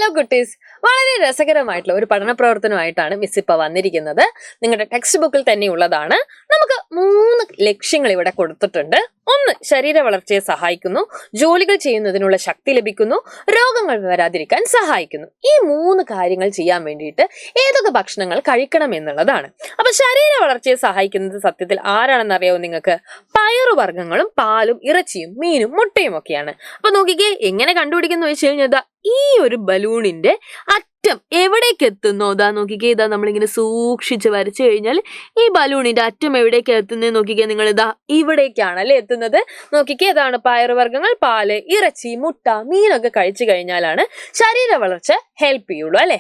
Hello കുട്ടീസ്, വളരെ രസകരമായിട്ടുള്ള ഒരു പഠന പ്രവർത്തനമായിട്ടാണ് മിസ് ഇപ്പൊ വന്നിരിക്കുന്നത്. നിങ്ങളുടെ ടെക്സ്റ്റ് ബുക്കിൽ തന്നെ ഉള്ളതാണ്. നമുക്ക് 3 ലക്ഷ്യങ്ങൾ ഇവിടെ കൊടുത്തിട്ടുണ്ട്. 1, ശരീര വളർച്ചയെ സഹായിക്കുന്നു, ജോലികൾ ചെയ്യുന്നതിനുള്ള ശക്തി ലഭിക്കുന്നു, രോഗങ്ങൾ വരാതിരിക്കാൻ സഹായിക്കുന്നു. ഈ 3 കാര്യങ്ങൾ ചെയ്യാൻ വേണ്ടിയിട്ട് ഏതൊക്കെ ഭക്ഷണങ്ങൾ കഴിക്കണം എന്നുള്ളതാണ്. അപ്പൊ ശരീര വളർച്ചയെ സഹായിക്കുന്നത് സത്യത്തിൽ ആരാണെന്ന് അറിയാവോ നിങ്ങൾക്ക്? പയറുവർഗ്ഗങ്ങളും പാലും ഇറച്ചിയും മീനും മുട്ടയും ഒക്കെയാണ്. അപ്പൊ നോക്കിക്കേ, എങ്ങനെ കണ്ടുപിടിക്കുന്നു വെച്ച് കഴിഞ്ഞാൽ ഈ ഒരു ബലൂണിന്റെ അറ്റം എവിടേക്ക് എത്തുന്നോ ഇതാ നോക്കിക്കേ, ഇതാ നമ്മളിങ്ങനെ സൂക്ഷിച്ച് വരച്ചു കഴിഞ്ഞാൽ ഈ ബലൂണിന്റെ അറ്റം എവിടേക്ക് എത്തുന്നത് നോക്കിക്കേ, നിങ്ങൾ ഇതാ ഇവിടേക്കാണ് അല്ലെ എത്തുന്നത്. നോക്കിക്കേ, ഇതാണ് പയറുവർഗ്ഗങ്ങൾ, പാല്, ഇറച്ചി, മുട്ട, മീനൊക്കെ കഴിച്ചു കഴിഞ്ഞാലാണ് ശരീര വളർച്ച ഹെൽപ്പ് ചെയ്യുള്ളൂ അല്ലെ.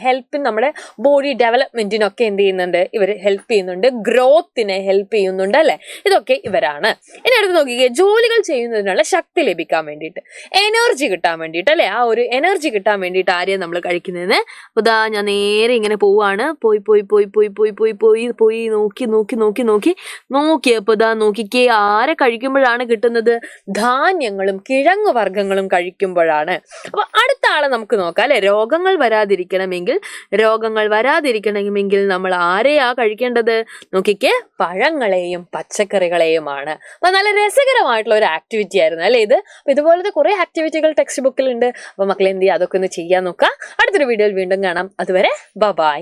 നമ്മുടെ ബോഡി ഡെവലപ്മെന്റിനൊക്കെ എന്ത് ചെയ്യുന്നുണ്ട് ഇവർ? ഹെൽപ്പ് ചെയ്യുന്നുണ്ട്. ഗ്രോത്തിനെ ഹെൽപ്പ് ചെയ്യുന്നുണ്ട് അല്ലെ. ഇതൊക്കെ ഇവരാണ്. ഇനി അടുത്ത് നോക്കിക്കേ, ജോലികൾ ചെയ്യുന്നതിനുള്ള ശക്തി ലഭിക്കാൻ വേണ്ടിയിട്ട്, എനർജി കിട്ടാൻ വേണ്ടിയിട്ട് അല്ലെ. ആ ഒരു എനർജി കിട്ടാൻ വേണ്ടിയിട്ട് ആരെയാണ് നമ്മൾ കഴിക്കുന്നത്? അപ്പൊ ദാ ഞാൻ നേരെ ഇങ്ങനെ പോവാണ്. പോയി നോക്കിയപ്പോ ദാ നോക്കിക്കേ, ആരെ കഴിക്കുമ്പോഴാണ് കിട്ടുന്നത്? ധാന്യങ്ങളും കിഴങ്ങു വർഗ്ഗങ്ങളും കഴിക്കുമ്പോഴാണ്. അപ്പൊ അടുത്ത ആളെ നമുക്ക് നോക്കാം അല്ലെ. രോഗങ്ങൾ വരാതിരിക്കണമെങ്കിൽ നമ്മൾ ആരെയാ കഴിക്കേണ്ടത്? നോക്കിക്കേ, പഴങ്ങളെയും പച്ചക്കറികളെയുമാണ്. അപ്പൊ നല്ല രസകരമായിട്ടുള്ള ഒരു ആക്ടിവിറ്റി ആയിരുന്നു അല്ലെ ഇത്. അപ്പൊ ഇതുപോലത്തെ കുറെ ആക്ടിവിറ്റികൾ ടെക്സ്റ്റ് ബുക്കിലുണ്ട്. അപ്പൊ മക്കളെ എന്ത് ചെയ്യുക, അതൊക്കെ ഒന്ന് ചെയ്യാൻ നോക്കാം. അടുത്തൊരു വീഡിയോയിൽ വീണ്ടും കാണാം. അതുവരെ ബൈ.